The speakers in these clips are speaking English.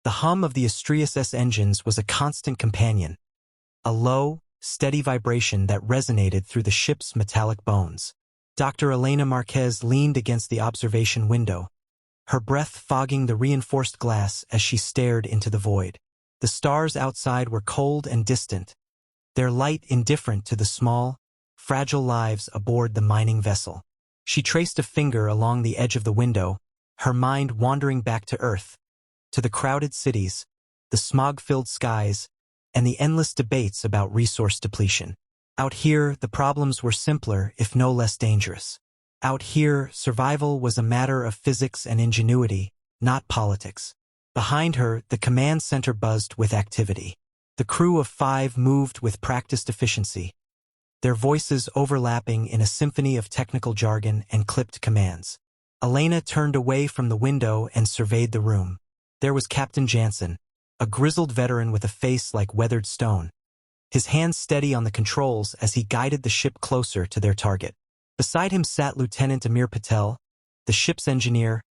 The hum of the Asteroid's engines was a constant companion, a low, steady vibration that resonated through the ship's metallic bones. Dr. Elena Marquez leaned against the observation window, her breath fogging the reinforced glass as she stared into the void. The stars outside were cold and distant, their light indifferent to the small, fragile lives aboard the mining vessel. She traced a finger along the edge of the window, her mind wandering back to Earth, to the crowded cities, the smog-filled skies, and the endless debates about resource depletion. Out here, the problems were simpler, if no less dangerous. Out here, survival was a matter of physics and ingenuity, not politics. Behind her, the command center buzzed with activity. The crew of 5 moved with practiced efficiency, their voices overlapping in a symphony of technical jargon and clipped commands. Elena turned away from the window and surveyed the room. There was Captain Jansen, a grizzled veteran with a face like weathered stone, his hands steady on the controls as he guided the ship closer to their target. Beside him sat Lieutenant Amir Patel, the ship's engineer,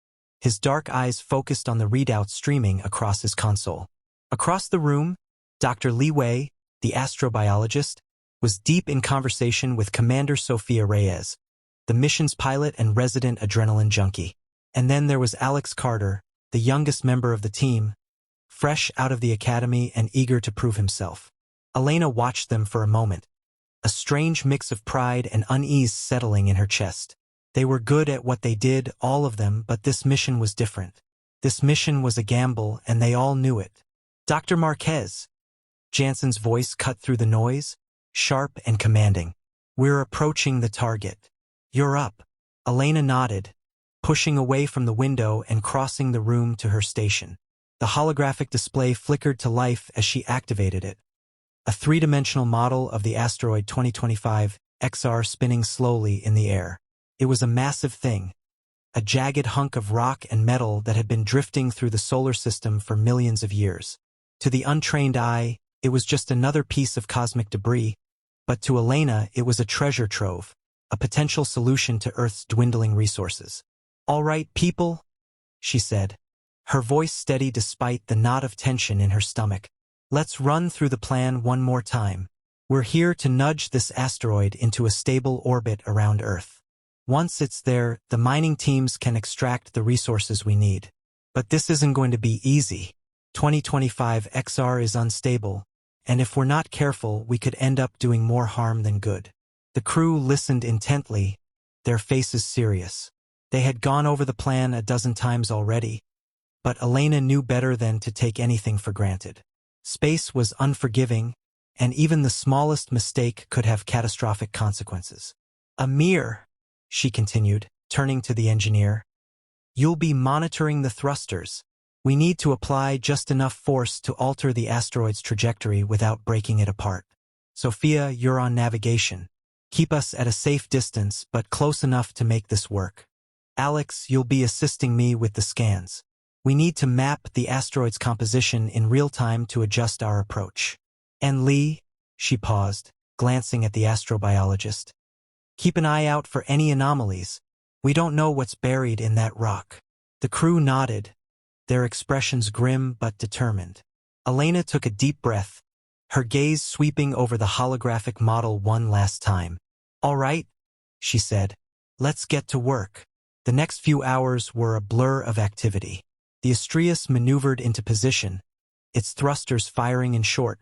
his dark eyes focused on the readout streaming across his console. Across the room, Dr. Li Wei, the astrobiologist, was deep in conversation with Commander Sofia Reyes, the mission's pilot and resident adrenaline junkie. And then there was Alex Carter, the youngest member of the team, fresh out of the academy and eager to prove himself. Elena watched them for a moment, a strange mix of pride and unease settling in her chest. They were good at what they did, all of them, but this mission was different. This mission was a gamble, and they all knew it. Dr. Marquez. Jansen's voice cut through the noise, sharp and commanding. We're approaching the target. You're up. Elena nodded, pushing away from the window and crossing the room to her station. The holographic display flickered to life as she activated it. A 3-dimensional model of the Asteroid 2025 XR spinning slowly in the air. It was a massive thing, a jagged hunk of rock and metal that had been drifting through the solar system for millions of years. To the untrained eye, it was just another piece of cosmic debris, but to Elena it was a treasure trove, a potential solution to Earth's dwindling resources. "All right, people," she said, her voice steady despite the knot of tension in her stomach. "Let's run through the plan one more time. We're here to nudge this asteroid into a stable orbit around Earth. Once it's there, the mining teams can extract the resources we need. But this isn't going to be easy. 2025 XR is unstable, and if we're not careful, we could end up doing more harm than good." The crew listened intently, their faces serious. They had gone over the plan a dozen times already, but Elena knew better than to take anything for granted. Space was unforgiving, and even the smallest mistake could have catastrophic consequences. "Amir," she continued, turning to the engineer, "you'll be monitoring the thrusters. We need to apply just enough force to alter the asteroid's trajectory without breaking it apart. Sophia, you're on navigation. Keep us at a safe distance, but close enough to make this work. Alex, you'll be assisting me with the scans. We need to map the asteroid's composition in real time to adjust our approach. And Lee," she paused, glancing at the astrobiologist, "keep an eye out for any anomalies. We don't know what's buried in that rock." The crew nodded, their expressions grim but determined. Elena took a deep breath, her gaze sweeping over the holographic model one last time. "All right," she said, "let's get to work." The next few hours were a blur of activity. The Asteroid maneuvered into position, its thrusters firing in short,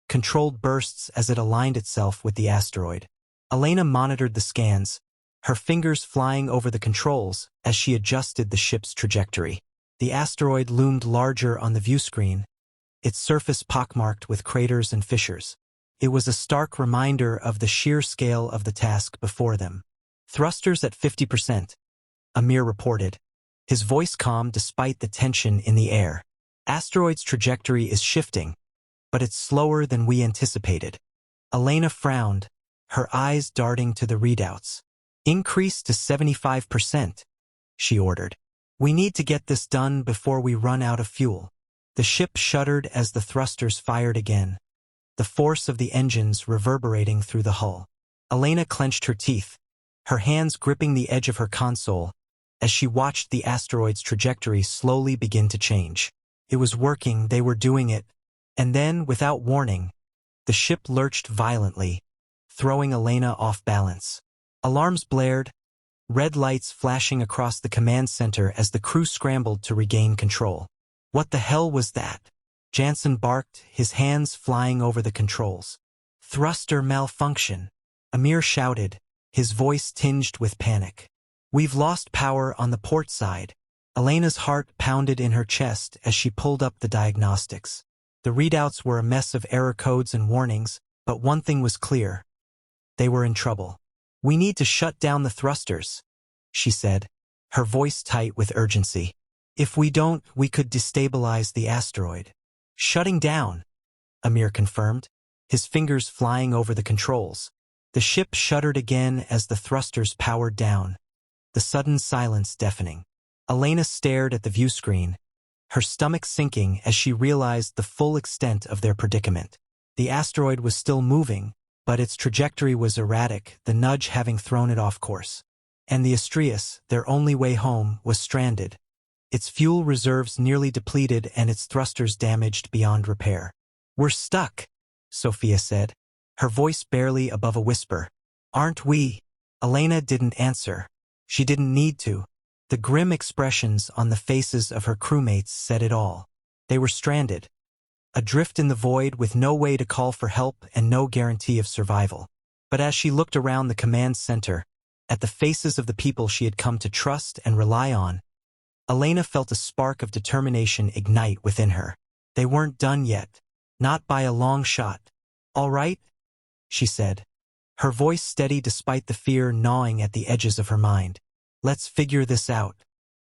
controlled bursts as it aligned itself with the asteroid. Elena monitored the scans, her fingers flying over the controls as she adjusted the ship's trajectory. The asteroid loomed larger on the viewscreen, its surface pockmarked with craters and fissures. It was a stark reminder of the sheer scale of the task before them. "Thrusters at 50%, Amir reported, his voice calm despite the tension in the air. "Asteroid's trajectory is shifting, but it's slower than we anticipated." Elena frowned, her eyes darting to the readouts. "Increase to 75%, she ordered. "We need to get this done before we run out of fuel." The ship shuddered as the thrusters fired again, the force of the engines reverberating through the hull. Elena clenched her teeth, her hands gripping the edge of her console as she watched the asteroid's trajectory slowly begin to change. It was working, they were doing it. And then, without warning, the ship lurched violently, throwing Elena off balance. Alarms blared, red lights flashing across the command center as the crew scrambled to regain control. What the hell was that? Jansen barked, his hands flying over the controls. Thruster malfunction, Amir shouted, his voice tinged with panic. We've lost power on the port side. Elena's heart pounded in her chest as she pulled up the diagnostics. The readouts were a mess of error codes and warnings, but one thing was clear. They were in trouble. We need to shut down the thrusters, she said, her voice tight with urgency. If we don't, we could destabilize the asteroid. Shutting down, Amir confirmed, his fingers flying over the controls. The ship shuddered again as the thrusters powered down, the sudden silence deafening. Elena stared at the view screen, her stomach sinking as she realized the full extent of their predicament. The asteroid was still moving, but its trajectory was erratic, the nudge having thrown it off course. And the Asteroid, their only way home, was stranded, its fuel reserves nearly depleted and its thrusters damaged beyond repair. We're stuck, Sophia said, her voice barely above a whisper. Aren't we? Elena didn't answer. She didn't need to. The grim expressions on the faces of her crewmates said it all. They were stranded, adrift in the void with no way to call for help and no guarantee of survival. But as she looked around the command center, at the faces of the people she had come to trust and rely on, Elena felt a spark of determination ignite within her. They weren't done yet, not by a long shot. All right, she said, her voice steady despite the fear gnawing at the edges of her mind. Let's figure this out.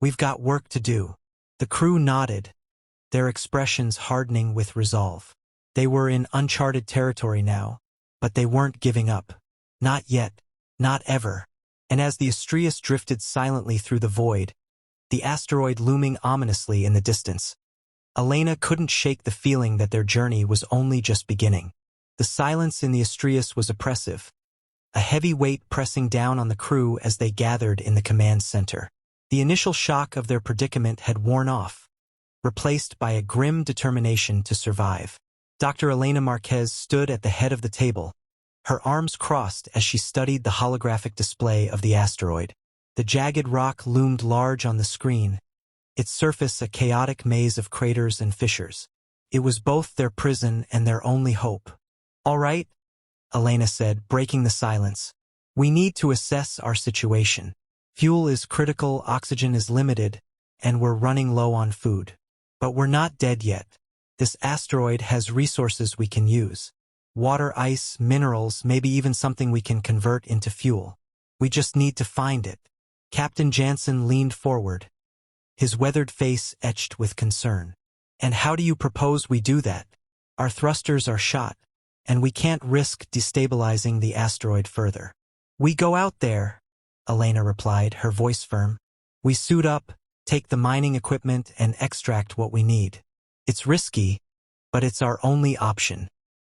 We've got work to do. The crew nodded, their expressions hardening with resolve. They were in uncharted territory now, but they weren't giving up. Not yet, not ever. And as the Asteroid drifted silently through the void, the asteroid looming ominously in the distance, Elena couldn't shake the feeling that their journey was only just beginning. The silence in the Asteroid was oppressive, a heavy weight pressing down on the crew as they gathered in the command center. The initial shock of their predicament had worn off, replaced by a grim determination to survive. Dr. Elena Marquez stood at the head of the table, her arms crossed as she studied the holographic display of the asteroid. The jagged rock loomed large on the screen, its surface a chaotic maze of craters and fissures. It was both their prison and their only hope. All right, Elena said, breaking the silence. We need to assess our situation. Fuel is critical, oxygen is limited, and we're running low on food. But we're not dead yet. This asteroid has resources we can use. Water, ice, minerals, maybe even something we can convert into fuel. We just need to find it. Captain Jansen leaned forward, his weathered face etched with concern. And how do you propose we do that? Our thrusters are shot, and we can't risk destabilizing the asteroid further. We go out there, Elena replied, her voice firm. We suit up, take the mining equipment, and extract what we need. It's risky, but it's our only option.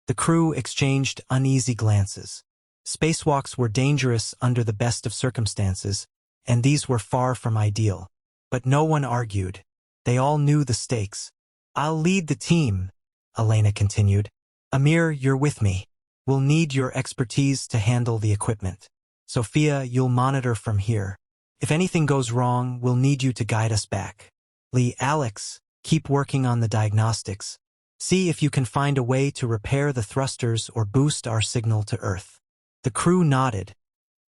The crew exchanged uneasy glances. Spacewalks were dangerous under the best of circumstances, and these were far from ideal. But no one argued. They all knew the stakes. I'll lead the team, Elena continued. Amir, you're with me. We'll need your expertise to handle the equipment. Sophia, you'll monitor from here. If anything goes wrong, we'll need you to guide us back. Lee, Alex, keep working on the diagnostics. See if you can find a way to repair the thrusters or boost our signal to Earth. The crew nodded,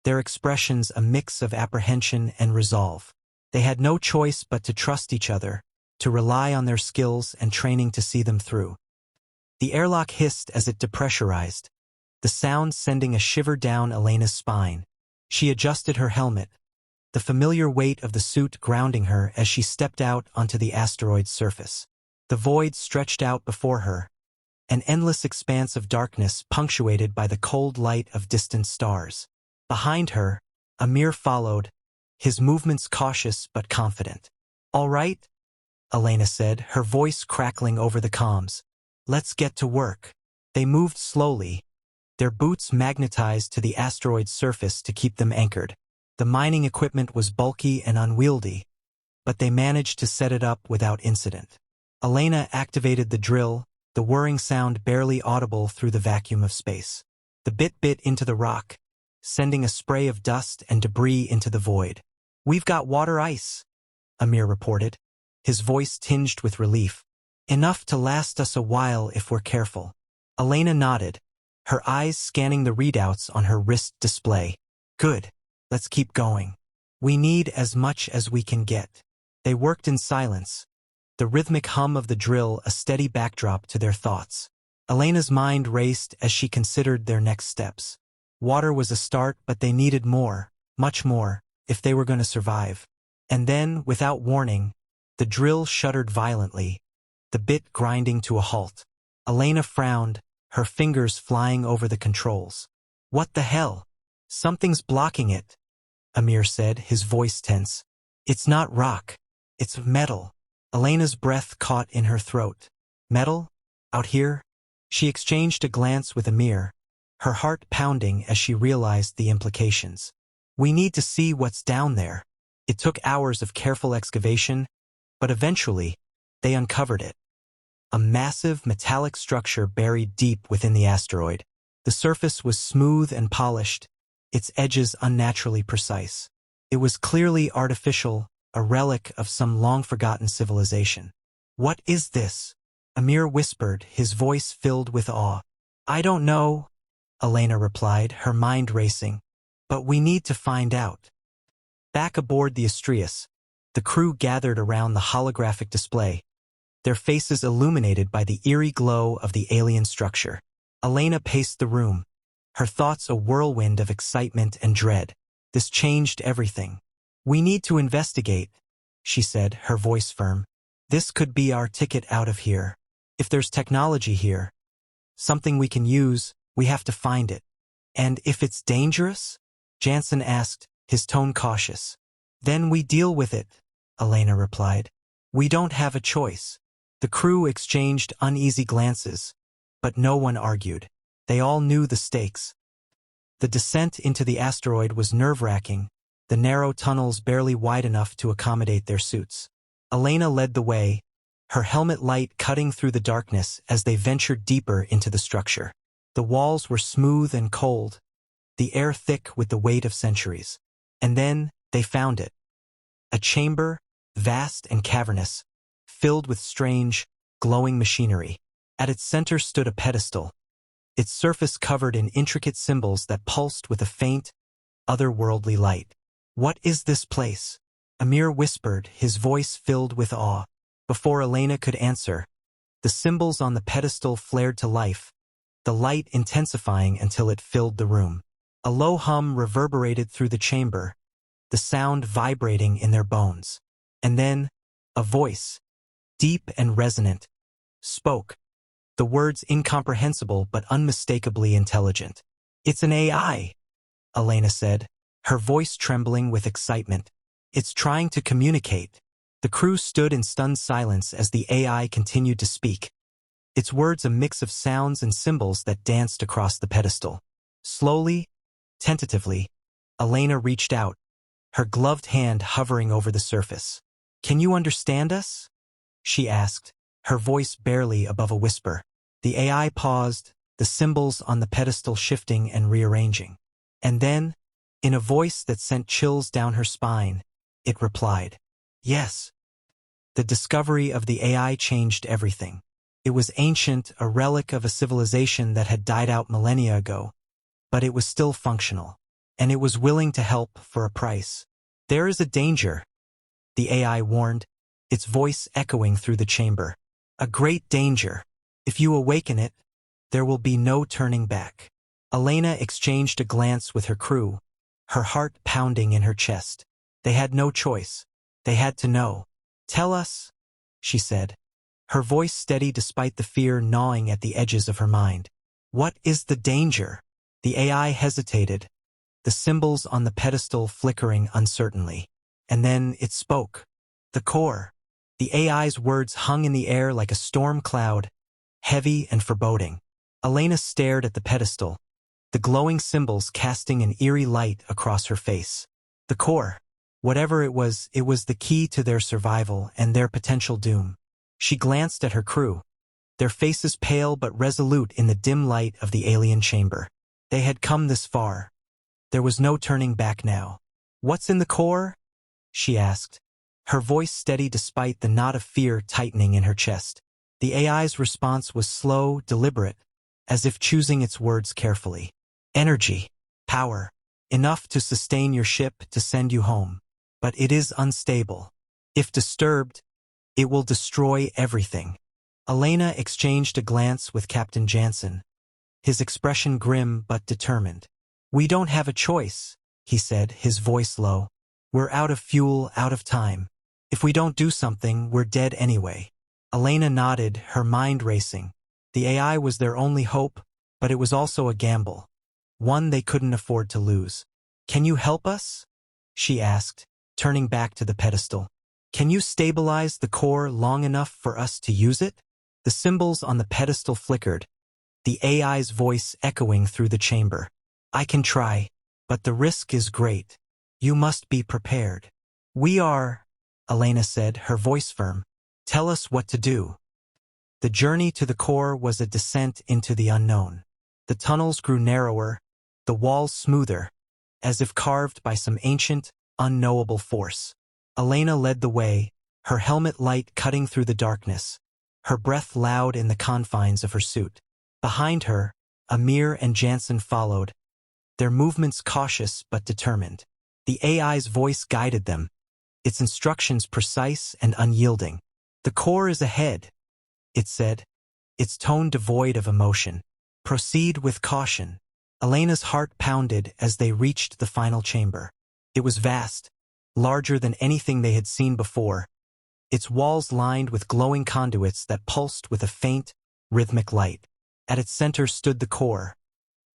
their expressions a mix of apprehension and resolve. They had no choice but to trust each other, to rely on their skills and training to see them through. The airlock hissed as it depressurized, the sound sending a shiver down Elena's spine. She adjusted her helmet, the familiar weight of the suit grounding her as she stepped out onto the asteroid's surface. The void stretched out before her, an endless expanse of darkness punctuated by the cold light of distant stars. Behind her, Amir followed, his movements cautious but confident. All right, Elena said, her voice crackling over the comms. Let's get to work. They moved slowly, their boots magnetized to the asteroid's surface to keep them anchored. The mining equipment was bulky and unwieldy, but they managed to set it up without incident. Elena activated the drill, the whirring sound barely audible through the vacuum of space. The bit bit into the rock, sending a spray of dust and debris into the void. "We've got water ice," Amir reported, his voice tinged with relief. "Enough to last us a while if we're careful." Elena nodded, her eyes scanning the readouts on her wrist display. "Good. Let's keep going. We need as much as we can get." They worked in silence, the rhythmic hum of the drill a steady backdrop to their thoughts. Elena's mind raced as she considered their next steps. Water was a start, but they needed more, much more, if they were going to survive. And then, without warning, the drill shuddered violently, the bit grinding to a halt. Elena frowned, her fingers flying over the controls. "What the hell? Something's blocking it," Amir said, his voice tense. "It's not rock. It's metal." Elena's breath caught in her throat. "Metal? Out here?" She exchanged a glance with Amir, her heart pounding as she realized the implications. "We need to see what's down there." It took hours of careful excavation, but eventually, they uncovered it. A massive metallic structure buried deep within the asteroid. The surface was smooth and polished, its edges unnaturally precise. It was clearly artificial, a relic of some long-forgotten civilization. "What is this?" Amir whispered, his voice filled with awe. "I don't know," Elena replied, her mind racing. "But we need to find out." Back aboard the Asteroid, the crew gathered around the holographic display, their faces illuminated by the eerie glow of the alien structure. Elena paced the room, her thoughts a whirlwind of excitement and dread. This changed everything. "We need to investigate," she said, her voice firm. "This could be our ticket out of here. If there's technology here, something we can use, we have to find it." "And if it's dangerous?" Jansen asked, his tone cautious. "Then we deal with it," Elena replied. "We don't have a choice." The crew exchanged uneasy glances, but no one argued. They all knew the stakes. The descent into the asteroid was nerve-wracking, the narrow tunnels barely wide enough to accommodate their suits. Elena led the way, her helmet light cutting through the darkness as they ventured deeper into the structure. The walls were smooth and cold, the air thick with the weight of centuries. And then, they found it. A chamber, vast and cavernous, filled with strange, glowing machinery. At its center stood a pedestal, its surface covered in intricate symbols that pulsed with a faint, otherworldly light. "What is this place?" Amir whispered, his voice filled with awe. Before Elena could answer, the symbols on the pedestal flared to life, the light intensifying until it filled the room. A low hum reverberated through the chamber, the sound vibrating in their bones. And then, a voice, deep and resonant, spoke, the words incomprehensible but unmistakably intelligent. "It's an AI," Elena said, her voice trembling with excitement. "It's trying to communicate." The crew stood in stunned silence as the AI continued to speak, its words a mix of sounds and symbols that danced across the pedestal. Slowly, tentatively, Elena reached out, her gloved hand hovering over the surface. "Can you understand us?" she asked, her voice barely above a whisper. The AI paused, the symbols on the pedestal shifting and rearranging. And then, in a voice that sent chills down her spine, it replied, "Yes." The discovery of the AI changed everything. It was ancient, a relic of a civilization that had died out millennia ago, but it was still functional, and it was willing to help for a price. "There is a danger," the AI warned, its voice echoing through the chamber. "A great danger. If you awaken it, there will be no turning back." Elena exchanged a glance with her crew, her heart pounding in her chest. They had no choice. They had to know. "Tell us," she said, her voice steady despite the fear gnawing at the edges of her mind. "What is the danger?" The AI hesitated, the symbols on the pedestal flickering uncertainly. And then it spoke. "The core." The AI's words hung in the air like a storm cloud, heavy and foreboding. Elena stared at the pedestal, the glowing symbols casting an eerie light across her face. The core. Whatever it was the key to their survival and their potential doom. She glanced at her crew, their faces pale but resolute in the dim light of the alien chamber. They had come this far. There was no turning back now. "What's in the core?" she asked, her voice steady despite the knot of fear tightening in her chest. The AI's response was slow, deliberate, as if choosing its words carefully. "Energy. Power. Enough to sustain your ship to send you home. But it is unstable. If disturbed, it will destroy everything." Elena exchanged a glance with Captain Jansen, his expression grim but determined. "We don't have a choice," he said, his voice low. "We're out of fuel, out of time. If we don't do something, we're dead anyway." Elena nodded, her mind racing. The AI was their only hope, but it was also a gamble, one they couldn't afford to lose. "Can you help us?" she asked, turning back to the pedestal. "Can you stabilize the core long enough for us to use it?" The symbols on the pedestal flickered, the AI's voice echoing through the chamber. "I can try, but the risk is great. You must be prepared." "We are," Elena said, her voice firm. "Tell us what to do." The journey to the core was a descent into the unknown. The tunnels grew narrower, the walls smoother, as if carved by some ancient, unknowable force. Elena led the way, her helmet light cutting through the darkness, her breath loud in the confines of her suit. Behind her, Amir and Jansen followed, their movements cautious but determined. The AI's voice guided them, its instructions precise and unyielding. "The core is ahead," it said, its tone devoid of emotion. "Proceed with caution." Elena's heart pounded as they reached the final chamber. It was vast, larger than anything they had seen before, its walls lined with glowing conduits that pulsed with a faint, rhythmic light. At its center stood the core,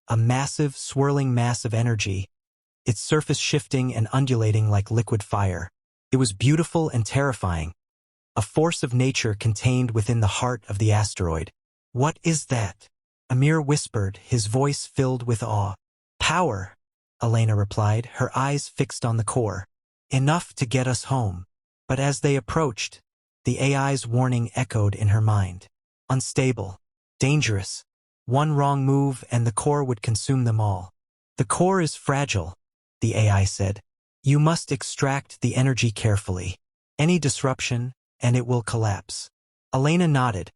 a massive, swirling mass of energy, its surface shifting and undulating like liquid fire. It was beautiful and terrifying, a force of nature contained within the heart of the asteroid. "What is that?" Amir whispered, his voice filled with awe. "Power," Elena replied, her eyes fixed on the core. "Enough to get us home." But as they approached, the AI's warning echoed in her mind. "Unstable. Dangerous. One wrong move and the core would consume them all." "The core is fragile," the AI said. "You must extract the energy carefully. Any disruption, and it will collapse." Elena nodded,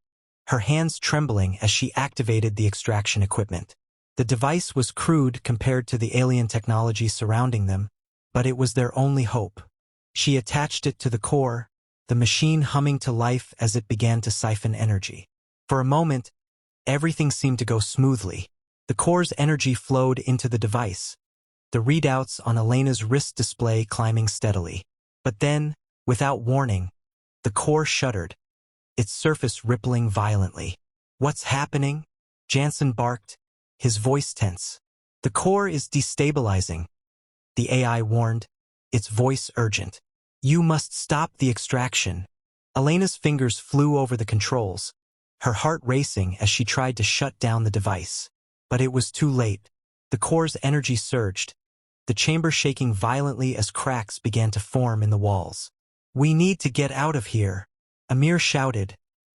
her hands trembling as she activated the extraction equipment. The device was crude compared to the alien technology surrounding them, but it was their only hope. She attached it to the core, the machine humming to life as it began to siphon energy. For a moment, everything seemed to go smoothly. The core's energy flowed into the device, the readouts on Elena's wrist display climbing steadily. But then, without warning, the core shuddered, its surface rippling violently. "What's happening?" Jansen barked, his voice tense. "The core is destabilizing," the AI warned, its voice urgent. "You must stop the extraction." Elena's fingers flew over the controls, her heart racing as she tried to shut down the device. But it was too late. The core's energy surged, the chamber shaking violently as cracks began to form in the walls. "We need to get out of here," Amir shouted,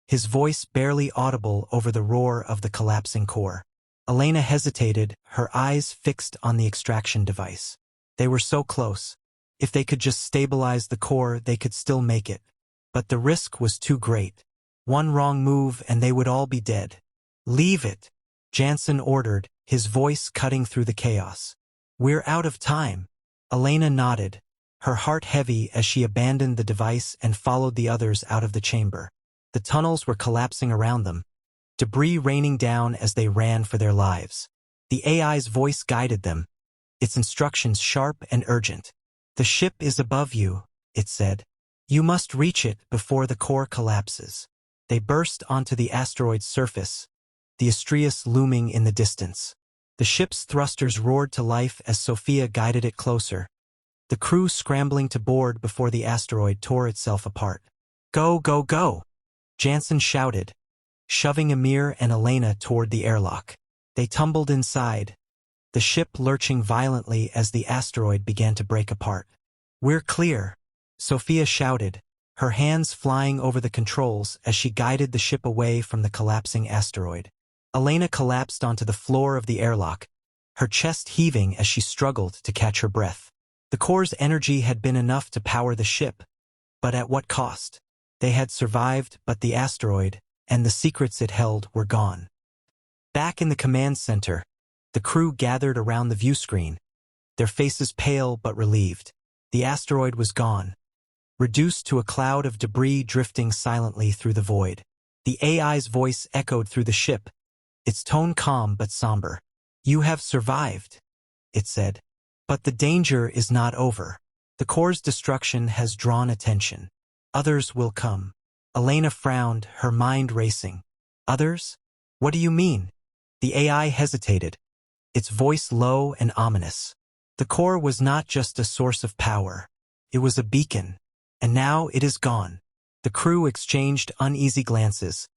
his voice barely audible over the roar of the collapsing core. Elena hesitated, her eyes fixed on the extraction device. They were so close. If they could just stabilize the core, they could still make it. But the risk was too great. One wrong move and they would all be dead. "Leave it," Jansen ordered, his voice cutting through the chaos. "We're out of time." Elena nodded, her heart heavy as she abandoned the device and followed the others out of the chamber. The tunnels were collapsing around them, debris raining down as they ran for their lives. The AI's voice guided them, its instructions sharp and urgent. "The ship is above you," it said. "You must reach it before the core collapses." They burst onto the asteroid's surface, the Asteroid looming in the distance. The ship's thrusters roared to life as Sophia guided it closer, the crew scrambling to board before the asteroid tore itself apart. "Go, go, go!" Jansen shouted, shoving Amir and Elena toward the airlock. They tumbled inside, the ship lurching violently as the asteroid began to break apart. "We're clear," Sophia shouted, her hands flying over the controls as she guided the ship away from the collapsing asteroid. Elena collapsed onto the floor of the airlock, her chest heaving as she struggled to catch her breath. The core's energy had been enough to power the ship, but at what cost? They had survived, but the asteroid and the secrets it held were gone. Back in the command center, the crew gathered around the view screen, their faces pale but relieved. The asteroid was gone, reduced to a cloud of debris drifting silently through the void. The AI's voice echoed through the ship, its tone calm but somber. "You have survived," it said. "But the danger is not over. The core's destruction has drawn attention. Others will come." Elena frowned, her mind racing. "Others? What do you mean?" The AI hesitated, its voice low and ominous. The core was not just a source of power. It was a beacon, and now it is gone. The crew exchanged uneasy glances,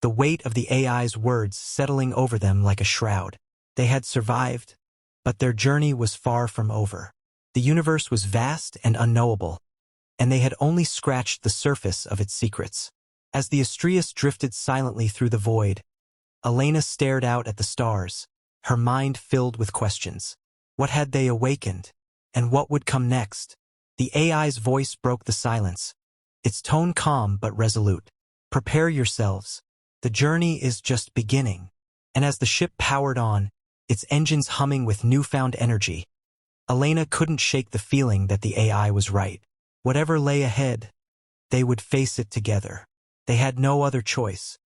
the weight of the AI's words settling over them like a shroud. They had survived, but their journey was far from over. The universe was vast and unknowable, and they had only scratched the surface of its secrets. As the Asteroid drifted silently through the void, Elena stared out at the stars, her mind filled with questions. What had they awakened? And what would come next? The AI's voice broke the silence, its tone calm but resolute. "Prepare yourselves. The journey is just beginning." And as the ship powered on, its engines humming with newfound energy, Elena couldn't shake the feeling that the AI was right. Whatever lay ahead, they would face it together. They had no other choice.